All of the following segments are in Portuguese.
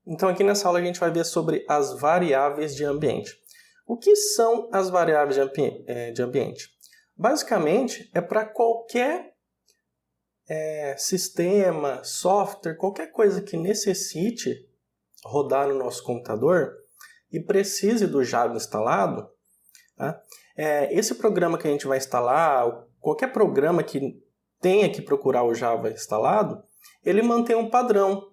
Então aqui nessa aula a gente vai ver sobre as variáveis de ambiente. O que são as variáveis de ambiente? Basicamente é para qualquer sistema, software, qualquer coisa que necessite rodar no nosso computador e precise do Java instalado, tá? Esse programa que a gente vai instalar, qualquer programa que tenha que procurar o Java instalado, ele mantém um padrão.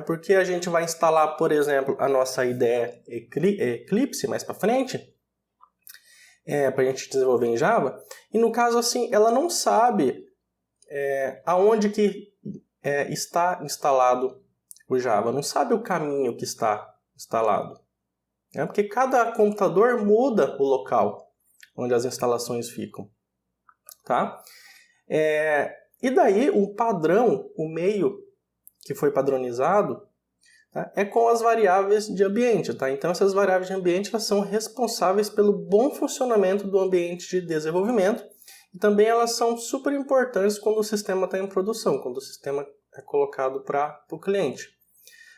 Porque a gente vai instalar, por exemplo, a nossa IDE Eclipse mais para frente, para a gente desenvolver em Java, e no caso assim, ela não sabe aonde que está instalado o Java, não sabe o caminho que está instalado. Porque cada computador muda o local onde as instalações ficam. Tá? E daí o padrão, o meio que foi padronizado, tá, é com as variáveis de ambiente. Tá? Então essas variáveis de ambiente elas são responsáveis pelo bom funcionamento do ambiente de desenvolvimento e também elas são super importantes quando o sistema está em produção, quando o sistema é colocado para o cliente.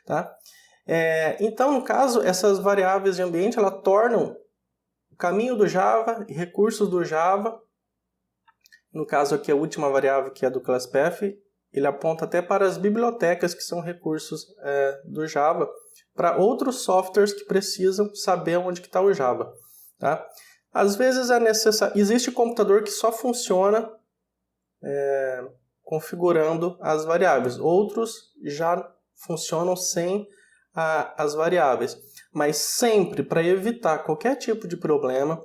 Tá? Então, no caso, essas variáveis de ambiente elas tornam o caminho do Java e recursos do Java, no caso aqui a última variável que é do ClassPath, ele aponta até para as bibliotecas que são recursos do Java, para outros softwares que precisam saber onde está o Java. Tá? Às vezes é necessário. Existe computador que só funciona configurando as variáveis. Outros já funcionam sem as variáveis. Mas sempre, para evitar qualquer tipo de problema,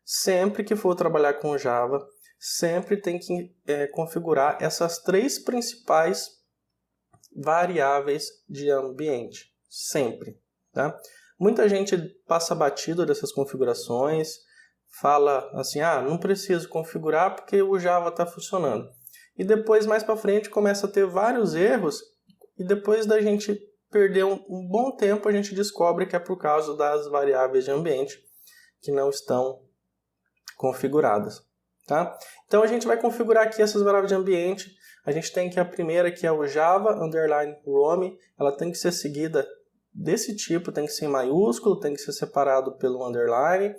sempre que for trabalhar com Java, sempre tem que configurar essas três principais variáveis de ambiente. Sempre. Tá? Muita gente passa batido dessas configurações, fala assim, não preciso configurar porque o Java está funcionando. E depois, mais para frente, começa a ter vários erros e depois da gente perder um bom tempo, a gente descobre que é por causa das variáveis de ambiente que não estão configuradas. Tá? Então a gente vai configurar aqui essas variáveis de ambiente. A gente tem aqui a primeira, que é o Java _Rome. Ela tem que ser seguida desse tipo, tem que ser em maiúsculo, tem que ser separado pelo underline.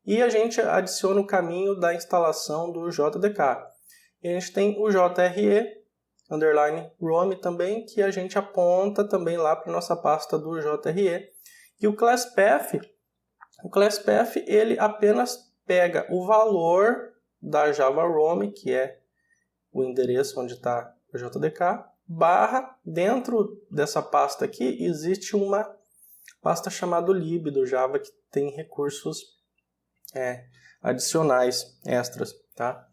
E a gente adiciona o caminho da instalação do JDK. E a gente tem o JRE _Rome também, que a gente aponta também lá para a nossa pasta do JRE. E o ClassPath, ele apenas pega o valor da Java Rome, que é o endereço onde está o JDK, dentro dessa pasta aqui existe uma pasta chamada lib do Java, que tem recursos adicionais, extras. Tá?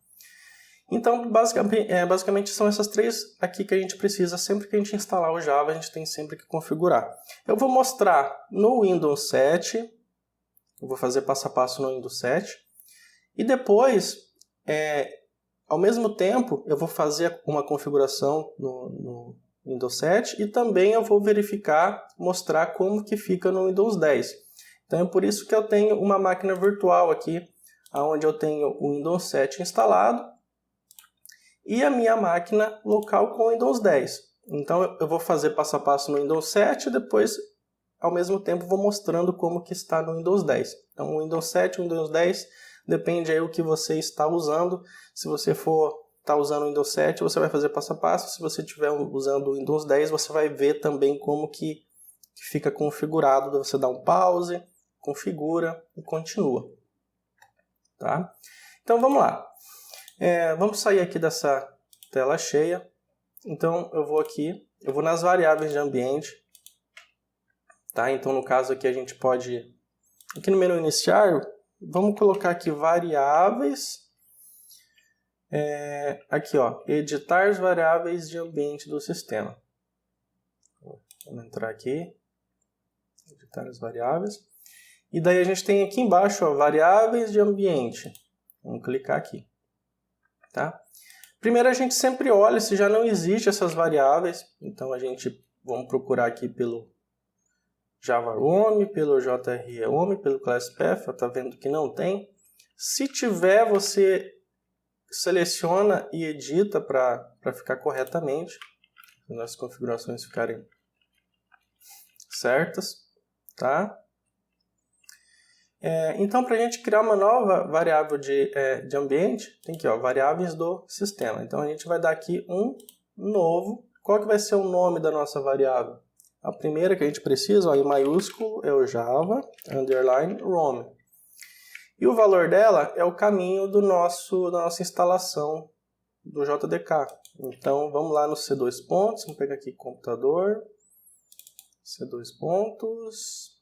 Então, basicamente são essas três aqui que a gente precisa. Sempre que a gente instalar o Java, a gente tem sempre que configurar. Eu vou mostrar no Windows 7, eu vou fazer passo a passo no Windows 7, e depois, ao mesmo tempo, eu vou fazer uma configuração no Windows 7 e também eu vou mostrar como que fica no Windows 10. Então é por isso que eu tenho uma máquina virtual aqui, onde eu tenho o Windows 7 instalado e a minha máquina local com o Windows 10. Então eu vou fazer passo a passo no Windows 7 e depois, ao mesmo tempo, vou mostrando como que está no Windows 10. Então o Windows 7 e o Windows 10... depende aí o que você está usando. Se você for estar usando o Windows 7, você vai fazer passo a passo. Se você estiver usando o Windows 10, você vai ver também como que fica configurado. Você dá um pause, configura e continua. Tá? Então vamos lá. Vamos sair aqui dessa tela cheia. Então eu vou nas variáveis de ambiente. Tá? Então no caso aqui a gente pode, aqui no menu iniciar, vamos colocar aqui variáveis, aqui editar as variáveis de ambiente do sistema. Vamos entrar aqui, editar as variáveis. E daí a gente tem aqui embaixo, variáveis de ambiente. Vamos clicar aqui. Tá? Primeiro a gente sempre olha se já não existe essas variáveis. Então vamos procurar aqui pelo Java Rome, pelo JRE Rome, pelo ClassPath, está vendo que não tem. Se tiver, você seleciona e edita para ficar corretamente, para as configurações ficarem certas, tá? Então, para a gente criar uma nova variável de ambiente, tem aqui, ó, variáveis do sistema. Então, a gente vai dar aqui um novo. Qual que vai ser o nome da nossa variável? A primeira que a gente precisa, ó, em maiúsculo, é o Java underline ROM. E o valor dela é o caminho da nossa instalação do JDK. Então, vamos lá no C2 pontos, vamos pegar aqui computador, C2 pontos...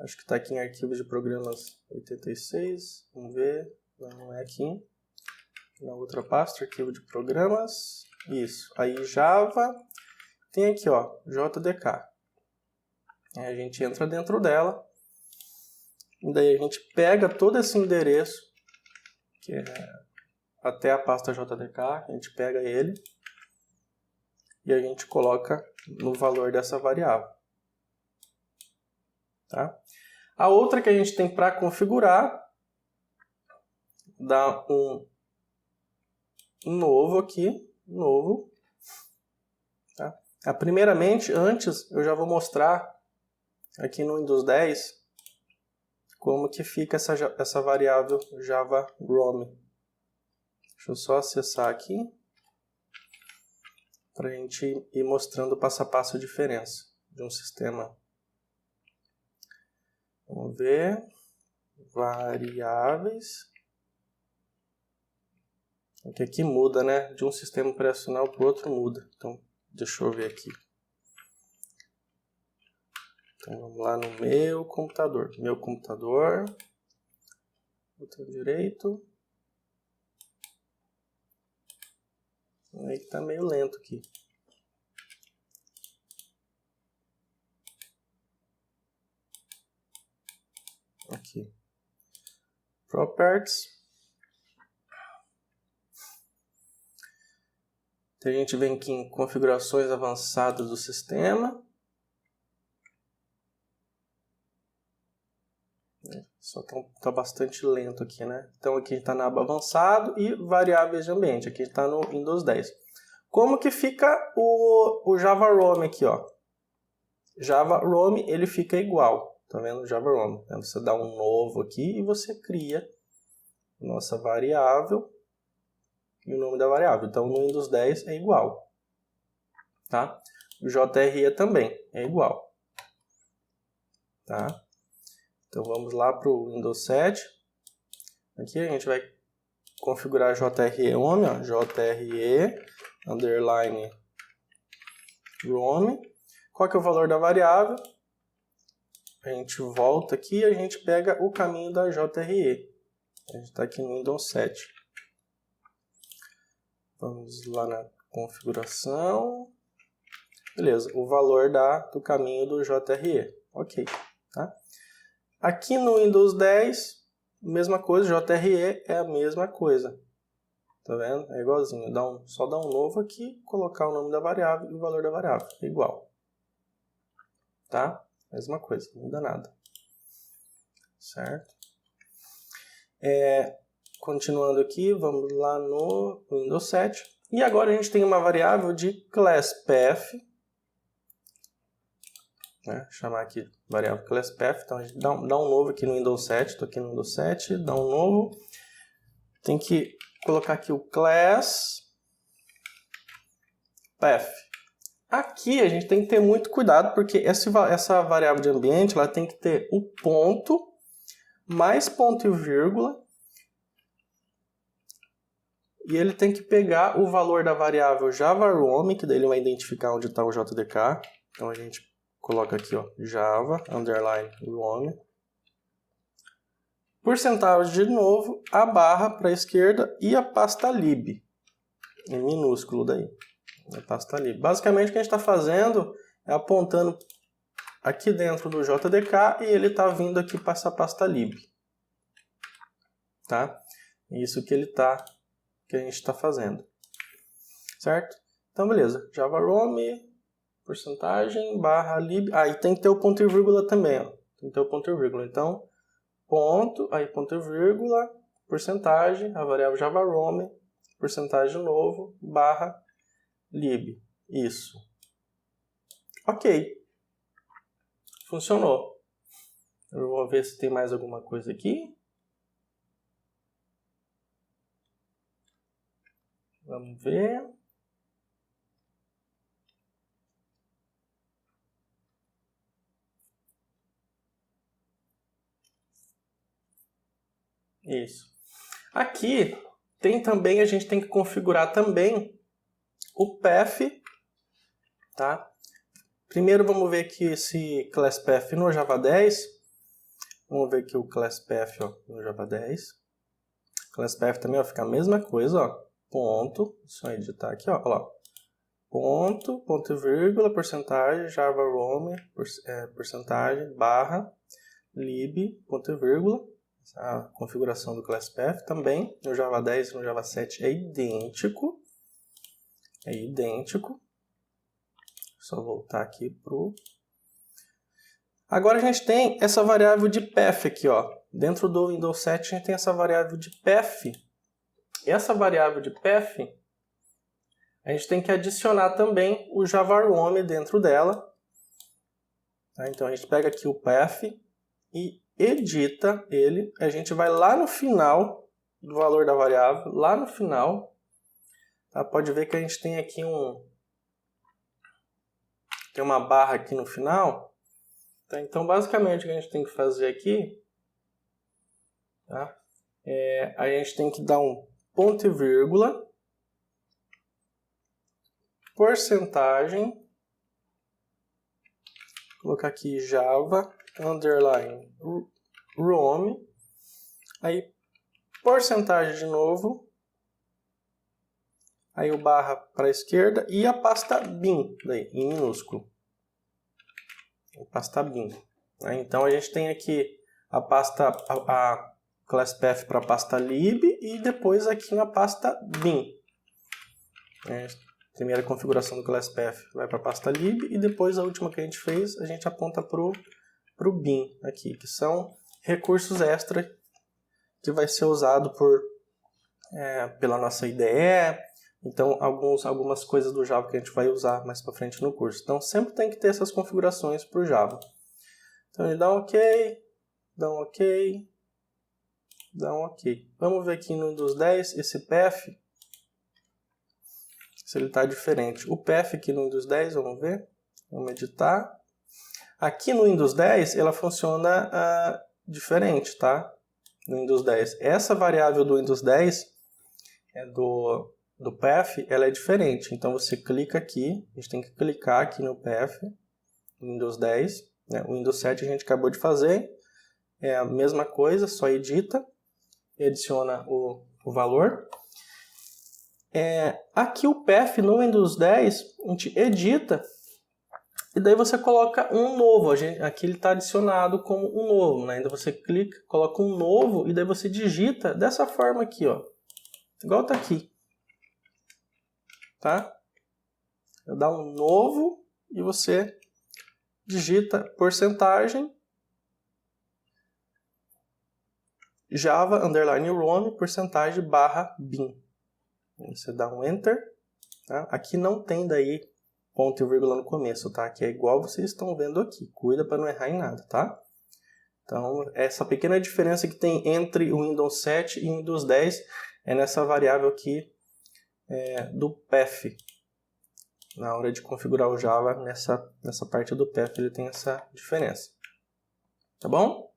Acho que está aqui em arquivos de programas 86. Vamos ver. Não é aqui. Na outra pasta, arquivo de programas. Isso. Aí Java. Tem aqui, ó, JDK. Aí a gente entra dentro dela. E daí a gente pega todo esse endereço, que é até a pasta JDK. A gente pega ele. E a gente coloca no valor dessa variável. Tá? A outra que a gente tem para configurar, dá um novo aqui, novo. Tá? Primeiramente, antes, eu já vou mostrar aqui no Windows 10 como que fica essa variável Java ROM. Deixa eu só acessar aqui para a gente ir mostrando passo a passo a diferença de um sistema. Vamos ver, variáveis, porque aqui muda, né? De um sistema operacional para o outro muda. Então, deixa eu ver aqui. Então, vamos lá no meu computador. Botão direito. Aí que tá meio lento aqui. Aqui. Properties. Então, a gente vem aqui em configurações avançadas do sistema. Só tá bastante lento aqui, né? Então aqui está na aba avançado e variáveis de ambiente. Aqui está no Windows 10. Como que fica o Java ROM aqui, ó? Java ROM, ele fica igual. Tá vendo? Java ROM. Você dá um novo aqui e você cria nossa variável e o nome da variável. Então, no Windows 10 é igual. Tá? O JRE também é igual. Tá? Então, vamos lá para o Windows 7. Aqui a gente vai configurar JRE ROM, ó, JRE underline ROM. Qual que é o valor da variável? A gente volta aqui e a gente pega o caminho da JRE. A gente está aqui no Windows 7. Vamos lá na configuração. Beleza, o valor do caminho do JRE. Ok. Tá? Aqui no Windows 10, mesma coisa, JRE é a mesma coisa. Tá vendo? É igualzinho. Só dá um novo aqui, colocar o nome da variável e o valor da variável. É igual. Tá? Mesma coisa, não muda nada. Certo? Continuando aqui, vamos lá no Windows 7. E agora a gente tem uma variável de class path. Né? Chamar aqui variável class path. Então a gente dá um novo aqui no Windows 7. Estou aqui no Windows 7, dá um novo. Tem que colocar aqui o class path. Aqui a gente tem que ter muito cuidado, porque essa variável de ambiente ela tem que ter o ponto, mais ponto e vírgula, e ele tem que pegar o valor da variável Java ROM, que daí ele vai identificar onde está o JDK. Então a gente coloca aqui, ó, Java underline ROM. Porcentagem de novo, a barra para a esquerda e a pasta lib, em minúsculo daí. A pasta lib. Basicamente o que a gente está fazendo é apontando aqui dentro do JDK e ele está vindo aqui para essa pasta lib. Tá? Isso que a gente está fazendo. Certo? Então beleza. Java ROM, porcentagem, barra lib. E tem que ter o ponto e vírgula também. Ó. Tem que ter o ponto e vírgula. Então, ponto e vírgula, porcentagem, a variável Java ROM, porcentagem novo, barra lib. Isso. Ok. funcionou. Eu vou ver se tem mais alguma coisa aqui. Vamos ver. Isso. Aqui tem também, a gente tem que configurar também o path, tá? Primeiro vamos ver aqui esse class path no Java 10. Vamos ver aqui o class path, ó, no Java 10. Class path também vai ficar a mesma coisa, ó. Ponto, só editar aqui, ó, ponto, ponto e vírgula, porcentagem, Java ROM, porcentagem, barra, lib, ponto e vírgula. A configuração do class path também no Java 10 e no Java 7 é idêntico. É idêntico. Só voltar aqui pro... Agora a gente tem essa variável de path aqui, ó. Dentro do Windows 7 a gente tem essa variável de path. E essa variável de path, a gente tem que adicionar também o Java ROM dentro dela. Tá? Então a gente pega aqui o path e edita ele, a gente vai lá no final do valor da variável, lá no final, tá? Pode ver que a gente tem aqui tem uma barra aqui no final, tá? Então basicamente o que a gente tem que fazer aqui, tá? A gente tem que dar um ponto e vírgula, porcentagem, colocar aqui Java underline ROM, aí porcentagem de novo, aí o barra para a esquerda e a pasta bin, daí, em minúsculo, a pasta bin. Então a gente tem aqui a pasta, a class path para a pasta lib e depois aqui na pasta bin. Primeira configuração do class path vai para a pasta lib e depois a última que a gente fez, a gente aponta para o bin aqui, que são recursos extra que vai ser usado pela nossa IDE. Então, algumas coisas do Java que a gente vai usar mais para frente no curso. Então, sempre tem que ter essas configurações para o Java. Então, ele dá um OK, dá um OK, dá um OK. Vamos ver aqui no Windows 10, esse path, se ele está diferente. O path aqui no Windows 10, vamos ver. Vamos editar. Aqui no Windows 10, ela funciona diferente, tá? No Windows 10. Essa variável do Windows 10, do path, ela é diferente. Então, você clica aqui, a gente tem que clicar aqui no path, no Windows 10. Né? O Windows 7 a gente acabou de fazer. É a mesma coisa, só edita e adiciona o valor. Aqui o path no Windows 10, a gente edita e daí você coloca um novo. Aqui ele está adicionado como um novo, né? Então você clica, coloca um novo e daí você digita dessa forma aqui, ó. Igual tá aqui. Tá? Dá um novo e você digita porcentagem Java underline ROM porcentagem barra bin. Você dá um Enter. Tá? Aqui não tem daí ponto e vírgula no começo, tá? Que é igual vocês estão vendo aqui. Cuida para não errar em nada, tá? Então, essa pequena diferença que tem entre o Windows 7 e o Windows 10 é nessa variável aqui do path. Na hora de configurar o Java, nessa parte do path ele tem essa diferença. Tá bom?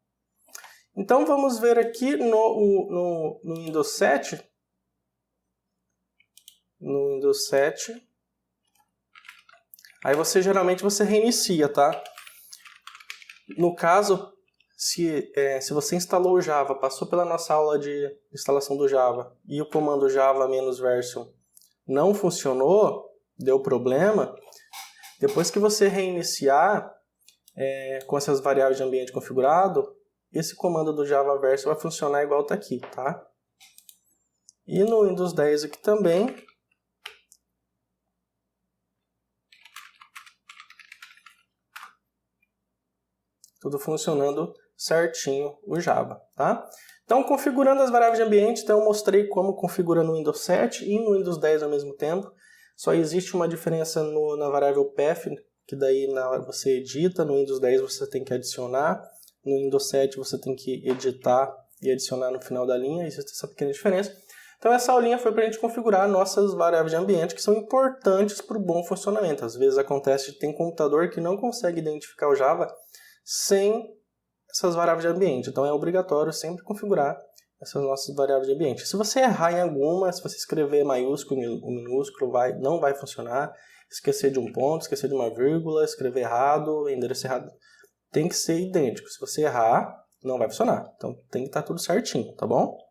Então, vamos ver aqui no Windows 7. No Windows 7. Aí geralmente você reinicia, tá? No caso, se você instalou o Java, passou pela nossa aula de instalação do Java e o comando java-version não funcionou, deu problema, depois que você reiniciar com essas variáveis de ambiente configurado, esse comando do java-version vai funcionar igual está aqui, tá? E no Windows 10 aqui também, tudo funcionando certinho o Java, tá? Então, configurando as variáveis de ambiente, então eu mostrei como configura no Windows 7 e no Windows 10 ao mesmo tempo. Só existe uma diferença na variável path, que daí na hora você edita, no Windows 10 você tem que adicionar, no Windows 7 você tem que editar e adicionar no final da linha, existe essa pequena diferença. Então essa aulinha foi para a gente configurar nossas variáveis de ambiente que são importantes para o bom funcionamento. Às vezes acontece que tem computador que não consegue identificar o Java sem essas variáveis de ambiente. Então é obrigatório sempre configurar essas nossas variáveis de ambiente. Se você errar em alguma, se você escrever maiúsculo ou minúsculo, não vai funcionar. Esquecer de um ponto, esquecer de uma vírgula, escrever errado, endereço errado. Tem que ser idêntico. Se você errar, não vai funcionar. Então tem que estar tudo certinho, tá bom?